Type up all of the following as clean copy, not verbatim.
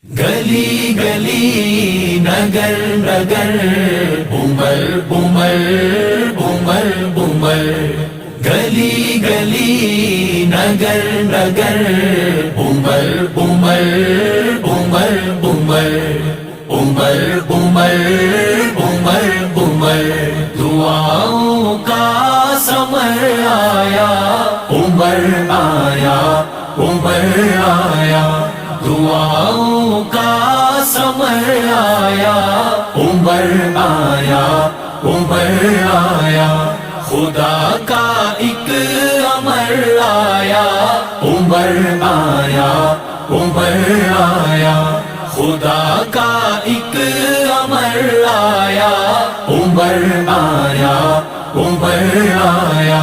گلی گلی Nagar Nagar boomer boomer boomer boomer گلی گلی Nagar Nagar boomer boomer boomer boomer boomer boomer boomer boomer دعاؤں کا سمر آیا عمر آیا عمر آیا دعاؤں کا سمر آیا عمر آیا عمر آیا خدا کا ایک امر آیا عمر آیا عمر آیا خدا کا ایک امر آیا عمر آیا عمر آیا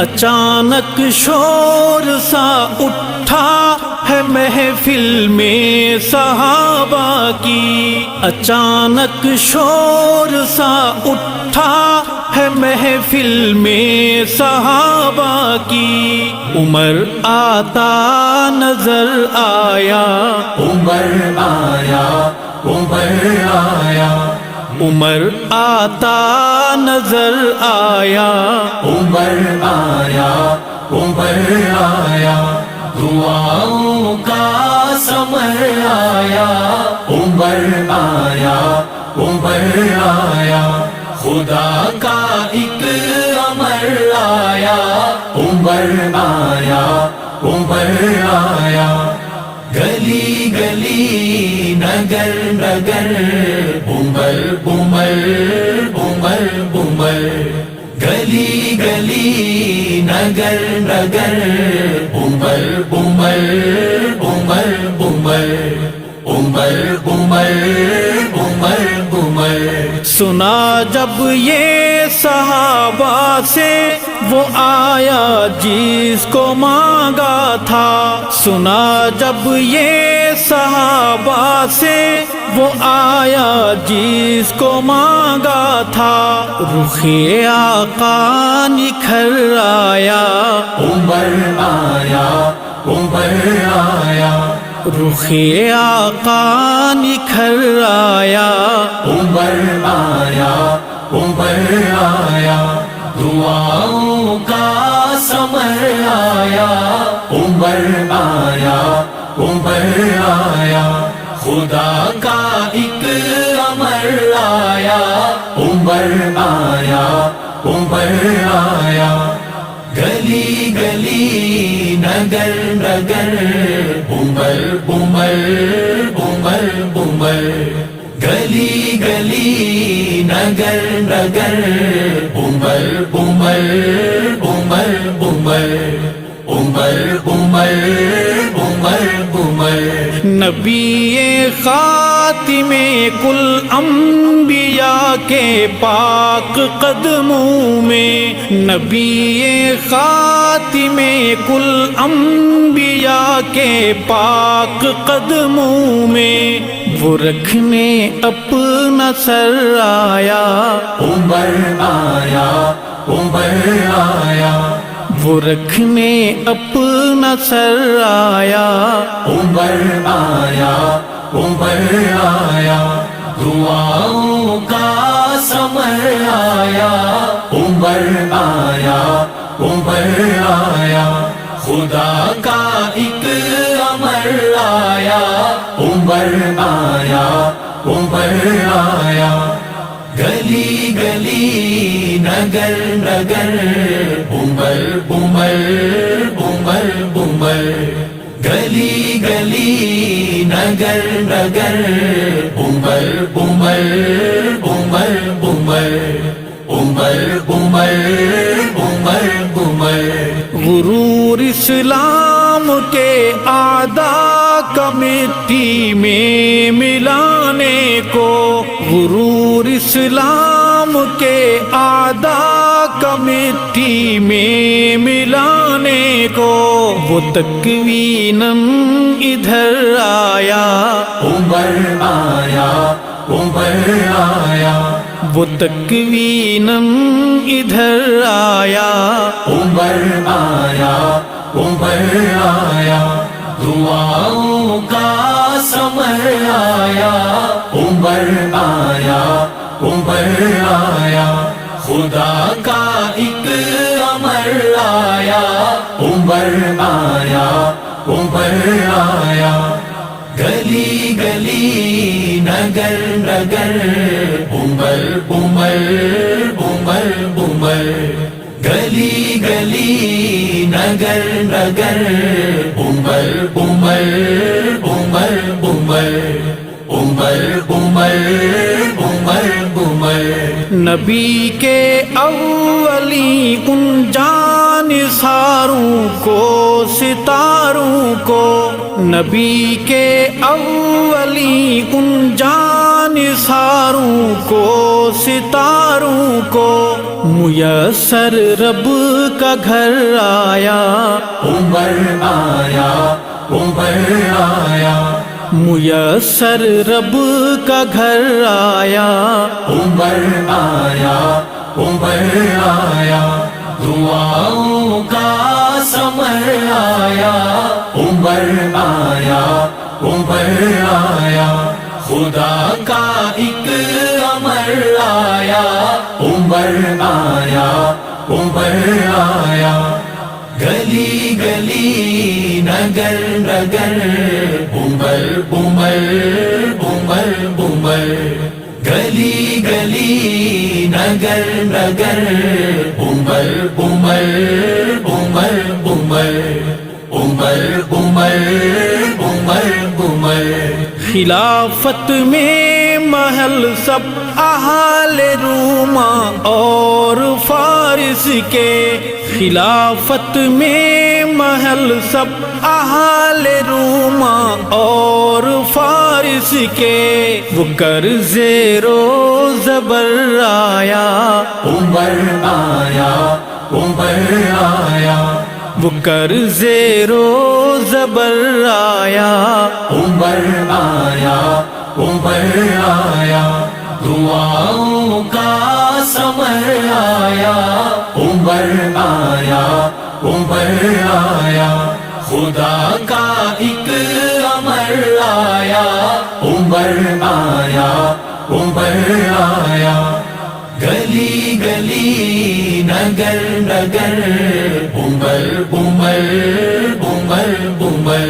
اچانک شور سا اٹھا ہے محفل میں صحابہ کی، اچانک شور سا اٹھا ہے محفل میں صحابہ کی، عمر آتا نظر آیا عمر آیا عمر آیا عمر آتا نظر آیا عمر آیا عمر آیا دعاؤں کا سمر آیا عمر آیا عمر آیا خدا کا ایک امر آیا عمر آیا عمر آیا گلی گلی Nagar Nagar boomer boomer boomer boomer گلی گلی Nagar Nagar boomer boomer boomer boomer boomer boomer boomer boomer سنا جب یہ صحابہ سے وہ آیا جس کو مانگا تھا، سنا جب یہ صحابہ سے وہ آیا جس کو مانگا تھا، رخ آقا نکھر آیا عمر آیا عمر آیا رخ آقا نکھر آیا عمر آیا عمر آیا دعاؤں کا سمر آیا عمر آیا عمر آیا خدا کا ایک امر آیا عمر آیا عمر آیا گلی گلی Nagar Nagar boomer boomer boomer boomer گلی گلی Nagar Nagar boomer boomer boomer boomer boomer boomer boomer boomer نبی خاتم کل انبیاء کے پاک قدموں میں، نبی خاتم کل انبیاء کے پاک قدموں میں، وہ رکھنے اپنا سر آیا عمر آیا عمر آیا وہ رکھنے اپنا سر آیا عمر آیا عمر آیا دعاؤں کا سمر آیا عمر آیا عمر آیا خدا کا ایک امر آیا عمر آیا عمر آیا گلی گلی Nagar Nagar boomer boomer boomer boomer گلی گلی Nagar Nagar boomer boomer boomer boomer boomer boomer boomer boomer غرور اسلام کے اعداء کا مٹی میں ملانے کو، غرور اسلام کے اعداء کا مٹی میں ملانے کو، وہ تکویناً ادھر آیا عمر آیا عمر آیا وہ تکویناً ادھر آیا عمر آیا عمر آیا دعاؤں کا سمر سمر آیا، عمر آیا، عمر آیا، خدا کا ایک امر آیا، عمر آیا، عمر آیا، گلی گلی نگر نگر عمر عمر عمر عمر، گلی گلی نگر نگر عمر عمر عمر عمر، عمر عمر عمر عمر۔ نبی کے اولی ان جانثاروں کو ستاروں کو، نبی کے اولی ان جانثاروں کو ستاروں کو، میسر رب کا گھر آیا، عمر آیا، عمر آیا، میسر رب کا گھر آیا، عمر آیا، عمر آیا، دعاؤں کا سمر آیا، عمر آیا، عمر آیا، خدا کا ایک امر آیا، عمر آیا، عمر آیا، گلی گلی نگر نگر عمر عمر عمر عمر، گلی گلی نگر نگر عمر عمر عمر عمر، عمر عمر عمر عمر۔ خلافت میں محل سب اہل روما اور فارس کے، خلافت میں محل سب اہل روما اور فارس کے، وہ قرض و زبر آیا، عمر آیا، عمر آیا، وہ قرض و زبر آیا، عمر آیا، عمر آیا، دعاؤں کا سمر آیا، عمر آیا، عمر آیا، خدا کا ایک امر آیا، عمر آیا، عمر آیا، گلی گلی نگر نگر عمر عمر عمر عمر،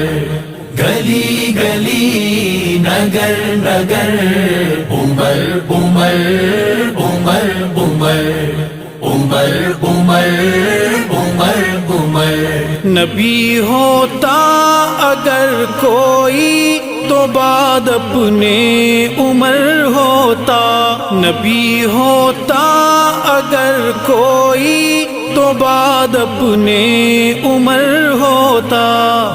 گلی گلی نگر نگر عمر عمر عمر عمر، عمر عمر عمر عمر۔ نبی ہوتا اگر کوئی تو بعد اپنے عمر ہوتا، نبی ہوتا اگر کوئی تو بعد اپنے عمر ہوتا،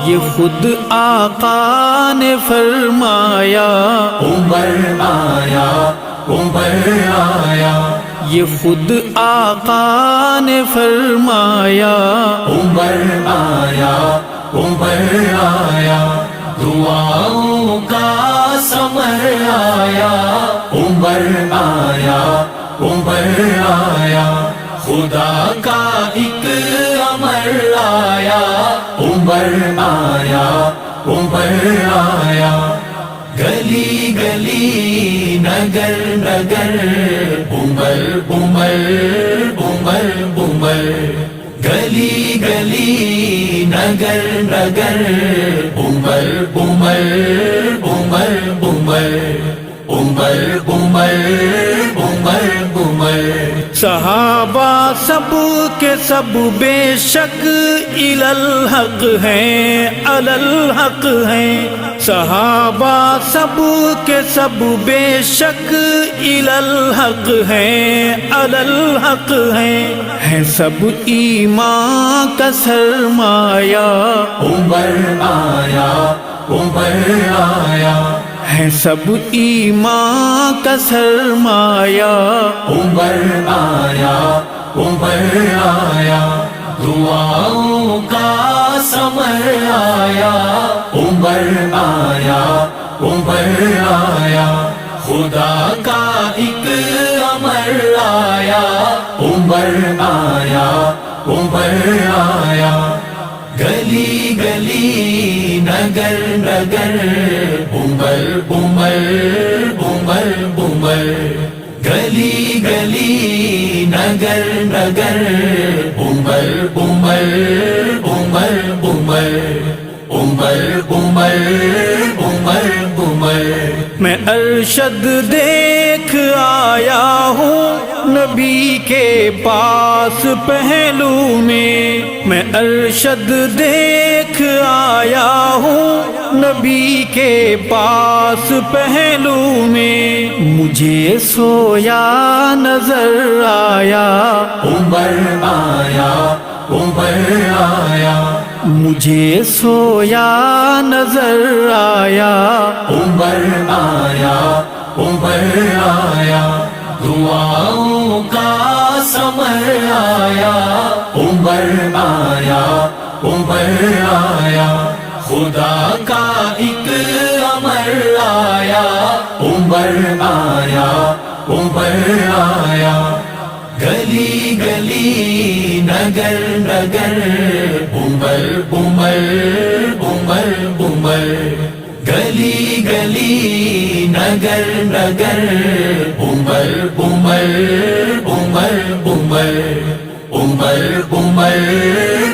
یہ خود آقا نے فرمایا، عمر آیا، عمر آیا، یہ خود آقا نے فرمایا، عمر آیا، عمر آیا، دعاؤں کا سمر آیا، عمر آیا، عمر آیا، خدا کا ایک امر آیا، عمر آیا، عمر آیا، گلی گلی نگر نگر عمر عمر عمر عمر، گلی گلی نگر نگر عمر عمر عمر عمر، عمر عمر عمر عمر۔ صحابہ سب کے سب بے شک الی الحق ہیں، علی الحق ہیں، صحابہ سب کے سب بے شک الی الحق ہیں، علی الحق ہیں سب ایمان کا سرمایہ، عمر آیا، عمر آیا، ہے سب ایمان کا سرمایہ، عمر آیا، عمر آیا، دعاؤں کا سمر آیا، عمر آیا، عمر آیا، خدا کا ایک امر آیا، عمر آیا، عمر آیا، گلی گلی نگر نگر عمر عمر عمر عمر گلی گلی نگر نگر عمر عمر عمر عمر عمر عمر عمر عمر میں ارشد دیکھ آیا ہوں نبی کے پاس پہلو میں ارشد دیکھ آیا ہوں نبی کے پاس پہلو میں مجھے سویا نظر آیا عمر آیا عمر آیا مجھے سویا نظر آیا عمر آیا عمر آیا دعاؤں کا سمر آیا عمر آیا عمر آیا خدا کا ایک امر آیا عمر آیا عمر آیا گلی گلی نگر نگر عمر عمر عمر عمر گلی گلی نگر نگر عمر عمر عمر عمر عمر عمر